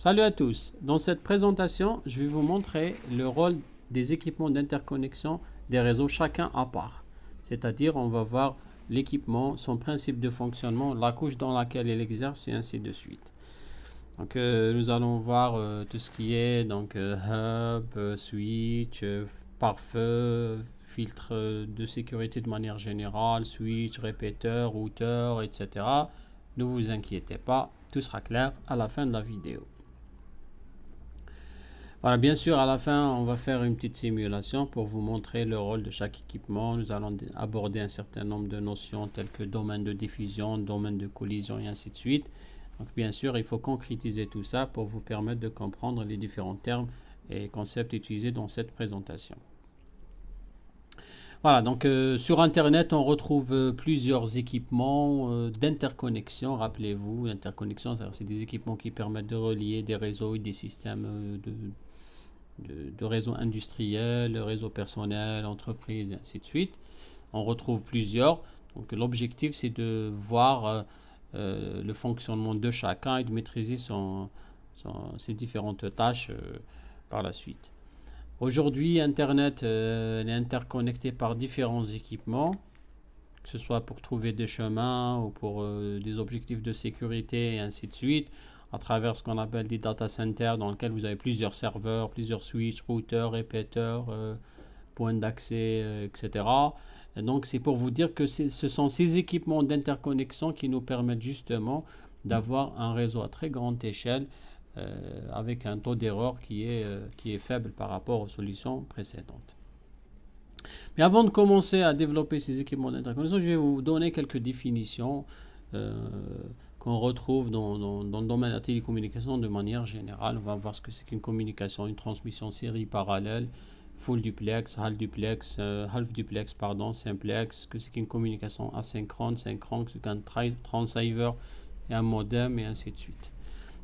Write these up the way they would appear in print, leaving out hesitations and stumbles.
Salut à tous. Dans cette présentation, je vais vous montrer le rôle des équipements d'interconnexion des réseaux chacun à part. C'est-à-dire, on va voir l'équipement, son principe de fonctionnement, la couche dans laquelle il exerce et ainsi de suite. Donc, nous allons voir tout ce qui est hub, switch, pare-feu, filtre de sécurité de manière générale, switch, répéteur, routeur, etc. Ne vous inquiétez pas, tout sera clair à la fin de la vidéo. Voilà, bien sûr, à la fin, on va faire une petite simulation pour vous montrer le rôle de chaque équipement. Nous allons aborder un certain nombre de notions telles que domaine de diffusion, domaine de collision et ainsi de suite. Donc, bien sûr, il faut concrétiser tout ça pour vous permettre de comprendre les différents termes et concepts utilisés dans cette présentation. Voilà, donc sur Internet, on retrouve plusieurs équipements d'interconnexion. Rappelez-vous, l'interconnexion, c'est des équipements qui permettent de relier des réseaux et des systèmes de réseaux industriels, réseaux personnels, entreprises, et ainsi de suite. On retrouve plusieurs. Donc l'objectif, c'est de voir le fonctionnement de chacun et de maîtriser ses différentes tâches par la suite. Aujourd'hui, Internet est interconnecté par différents équipements, que ce soit pour trouver des chemins ou pour des objectifs de sécurité et ainsi de suite, à travers ce qu'on appelle des data centers dans lesquels vous avez plusieurs serveurs, plusieurs switches, routeurs, répéteurs, points d'accès, etc. Et donc, c'est pour vous dire que ce sont ces équipements d'interconnexion qui nous permettent justement d'avoir un réseau à très grande échelle avec un taux d'erreur qui est faible par rapport aux solutions précédentes. Mais avant de commencer à développer ces équipements d'interconnexion, je vais vous donner quelques définitions qu'on retrouve dans le domaine de la télécommunication de manière générale. On va voir ce que c'est qu'une communication, une transmission série parallèle, full duplex, half duplex, simplex, ce que c'est qu'une communication asynchrone, synchrone, ce qu'un transceiver et un modem et ainsi de suite.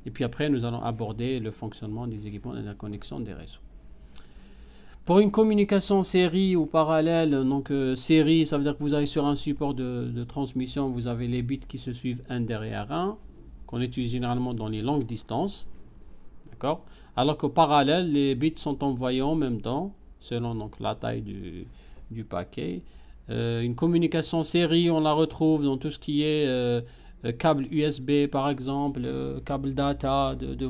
Et puis après, nous allons aborder le fonctionnement des équipements d'interconnexion des réseaux. Pour une communication série ou parallèle, donc série, ça veut dire que vous avez sur un support de transmission, vous avez les bits qui se suivent un derrière un, qu'on utilise généralement dans les longues distances. D'accord ? Alors qu'au parallèle, les bits sont envoyés en même temps, selon donc, la taille du paquet. Une communication série, on la retrouve dans tout ce qui est câble USB par exemple, câble data de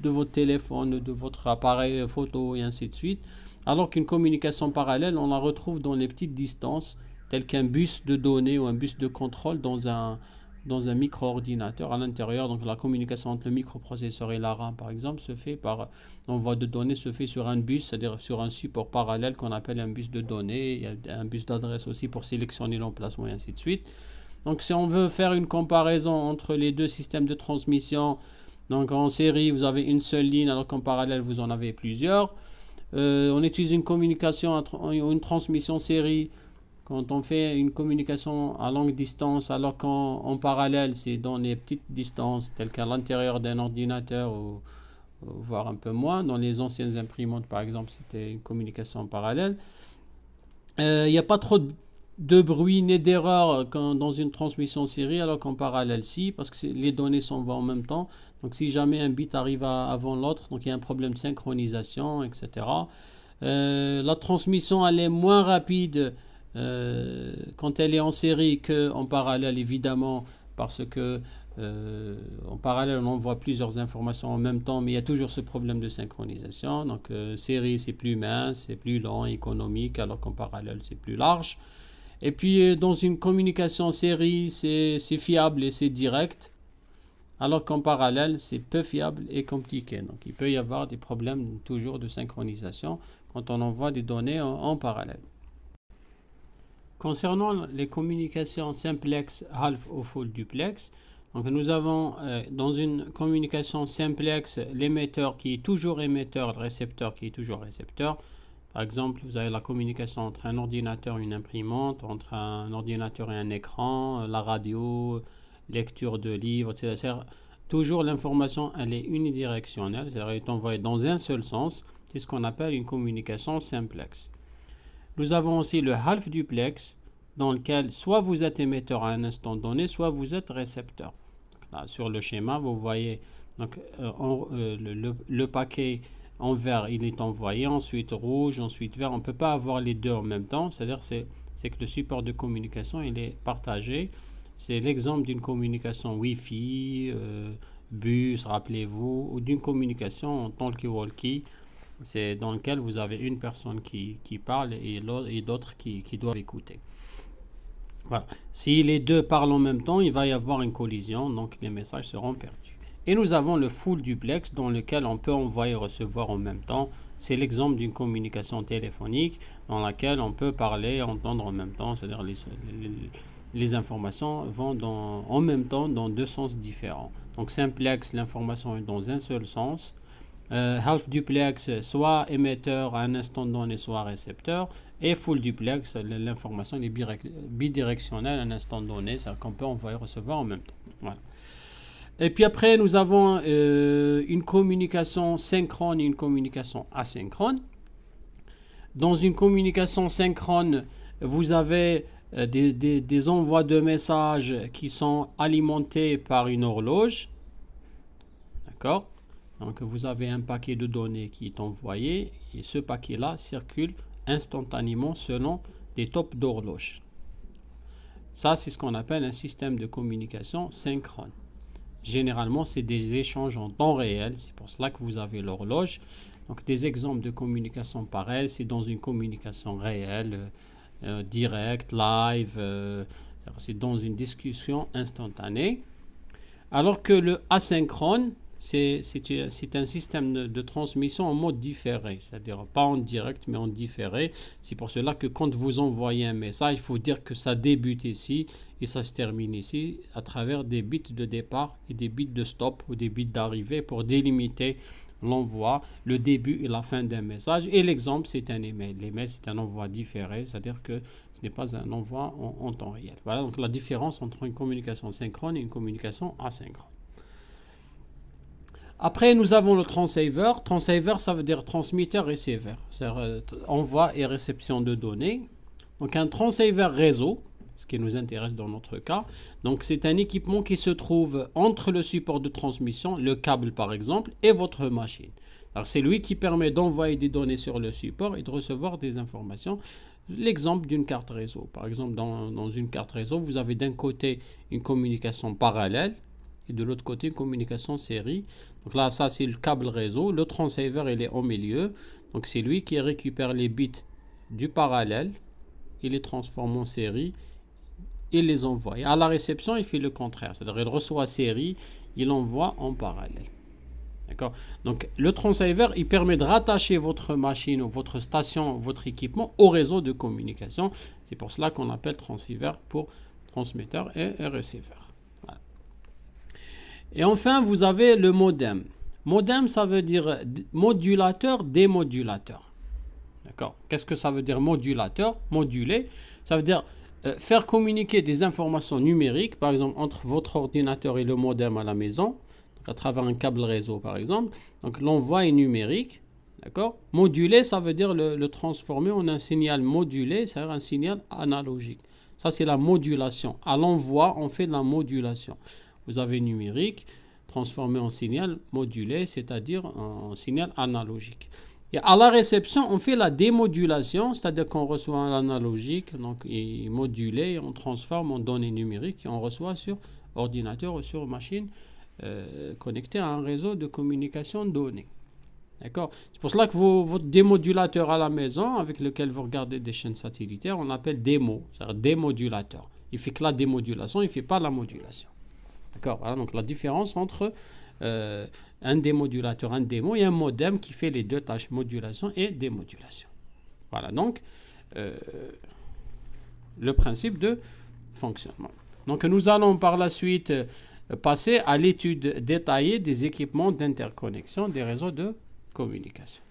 votre téléphone, de votre appareil photo et ainsi de suite. Alors qu'une communication parallèle, on la retrouve dans les petites distances, telles qu'un bus de données ou un bus de contrôle dans un micro-ordinateur à l'intérieur. Donc la communication entre le microprocesseur et la RAM par exemple se fait par l'envoi de données se fait sur un bus, c'est-à-dire sur un support parallèle qu'on appelle un bus de données. Il y a un bus d'adresse aussi pour sélectionner l'emplacement et ainsi de suite. Donc si on veut faire une comparaison entre les deux systèmes de transmission, donc en série vous avez une seule ligne alors qu'en parallèle vous en avez plusieurs. On utilise une communication, une transmission série quand on fait une communication à longue distance, alors qu'en parallèle c'est dans les petites distances telles qu'à l'intérieur d'un ordinateur ou voire un peu moins. Dans les anciennes imprimantes par exemple c'était une communication en parallèle. Il n'y a pas trop de bruit ni d'erreur dans une transmission série, alors qu'en parallèle si, parce que les données s'envoient en même temps. Donc si jamais un bit arrive avant l'autre, donc il y a un problème de synchronisation, etc. La transmission elle est moins rapide quand elle est en série qu'en parallèle, évidemment, parce que en parallèle on envoie plusieurs informations en même temps, mais il y a toujours ce problème de synchronisation. Donc série c'est plus mince, c'est plus lent, économique, alors qu'en parallèle c'est plus large. Et puis dans une communication série, c'est fiable et c'est direct, alors qu'en parallèle, c'est peu fiable et compliqué. Donc il peut y avoir des problèmes toujours de synchronisation quand on envoie des données en parallèle. Concernant les communications simplex, half ou full duplex, donc nous avons dans une communication simplex l'émetteur qui est toujours émetteur, le récepteur qui est toujours récepteur. Par exemple, vous avez la communication entre un ordinateur et une imprimante, entre un ordinateur et un écran, la radio, lecture de livres, etc. Toujours l'information, elle est unidirectionnelle, c'est-à-dire elle est envoyée dans un seul sens. C'est ce qu'on appelle une communication simplex. Nous avons aussi le half duplex, dans lequel soit vous êtes émetteur à un instant donné, soit vous êtes récepteur. Là, sur le schéma, vous voyez Donc, le paquet en vert, il est envoyé, ensuite rouge, ensuite vert. On ne peut pas avoir les deux en même temps. C'est-à-dire c'est que le support de communication, il est partagé. C'est l'exemple d'une communication Wi-Fi, bus, rappelez-vous, ou d'une communication en talkie-walkie. C'est dans lequel vous avez une personne qui parle et d'autres qui doivent écouter. Voilà. Si les deux parlent en même temps, il va y avoir une collision, donc les messages seront perdus. Et nous avons le full duplex dans lequel on peut envoyer et recevoir en même temps. C'est l'exemple d'une communication téléphonique dans laquelle on peut parler et entendre en même temps, c'est-à-dire les informations vont en même temps dans deux sens différents. Donc simplex, l'information est dans un seul sens. Half duplex, soit émetteur à un instant donné, soit récepteur. Et full duplex, l'information est bidirectionnelle à un instant donné, c'est-à-dire qu'on peut envoyer et recevoir en même temps. Voilà. Et puis après, nous avons une communication synchrone et une communication asynchrone. Dans une communication synchrone, vous avez des envois de messages qui sont alimentés par une horloge. D'accord ? Donc vous avez un paquet de données qui est envoyé et ce paquet-là circule instantanément selon des topes d'horloge. Ça, c'est ce qu'on appelle un système de communication synchrone. Généralement, c'est des échanges en temps réel. C'est pour cela que vous avez l'horloge. Donc des exemples de communication pareille, c'est dans une communication réelle, directe, live, c'est dans une discussion instantanée. Alors que le asynchrone, c'est un système de transmission en mode différé, c'est-à-dire pas en direct mais en différé. C'est pour cela que quand vous envoyez un message, il faut dire que ça débute ici et ça se termine ici à travers des bits de départ et des bits de stop ou des bits d'arrivée pour délimiter l'envoi, le début et la fin d'un message. Et l'exemple, c'est un email. L'email, c'est un envoi différé, c'est-à-dire que ce n'est pas un envoi en temps réel. Voilà donc la différence entre une communication synchrone et une communication asynchrone. Après, nous avons le transceiver. Transceiver, ça veut dire transmetteur-receveur. C'est-à-dire envoi et réception de données. Donc, un transceiver réseau, ce qui nous intéresse dans notre cas. Donc, c'est un équipement qui se trouve entre le support de transmission, le câble par exemple, et votre machine. Alors, c'est lui qui permet d'envoyer des données sur le support et de recevoir des informations. L'exemple d'une carte réseau. Par exemple, dans une carte réseau, vous avez d'un côté une communication parallèle et de l'autre côté une communication série. Donc là, ça c'est le câble réseau. Le transceiver, il est au milieu. Donc c'est lui qui récupère les bits du parallèle, il les transforme en série et les envoie. Et à la réception, il fait le contraire. C'est-à-dire il reçoit série, il envoie en parallèle. D'accord ? Donc le transceiver, il permet de rattacher votre machine ou votre station, votre équipement au réseau de communication. C'est pour cela qu'on appelle transceiver pour transmetteur et receveur. Voilà. Et enfin, vous avez le modem. Modem, ça veut dire modulateur, démodulateur. D'accord ? Qu'est-ce que ça veut dire modulateur ? Moduler, ça veut dire faire communiquer des informations numériques, par exemple entre votre ordinateur et le modem à la maison, à travers un câble réseau par exemple. Donc l'envoi est numérique, d'accord. Moduler, ça veut dire le transformer en un signal modulé, c'est-à-dire un signal analogique. Ça c'est la modulation. À l'envoi, on fait de la modulation. Vous avez numérique, transformé en signal modulé, c'est-à-dire en signal analogique. Et à la réception, on fait la démodulation, c'est-à-dire qu'on reçoit un analogique, donc il est modulé, on transforme en données numériques et on reçoit sur ordinateur ou sur machine connecté à un réseau de communication données. D'accord ? C'est pour cela que votre démodulateur à la maison, avec lequel vous regardez des chaînes satellitaires, on l'appelle démo, c'est-à-dire démodulateur. Il fait que la démodulation, il ne fait pas la modulation. D'accord ? Voilà donc la différence entre un démodulateur, un démo et un modem qui fait les deux tâches, modulation et démodulation. Voilà donc le principe de fonctionnement. Donc nous allons par la suite passer à l'étude détaillée des équipements d'interconnexion des réseaux de communication.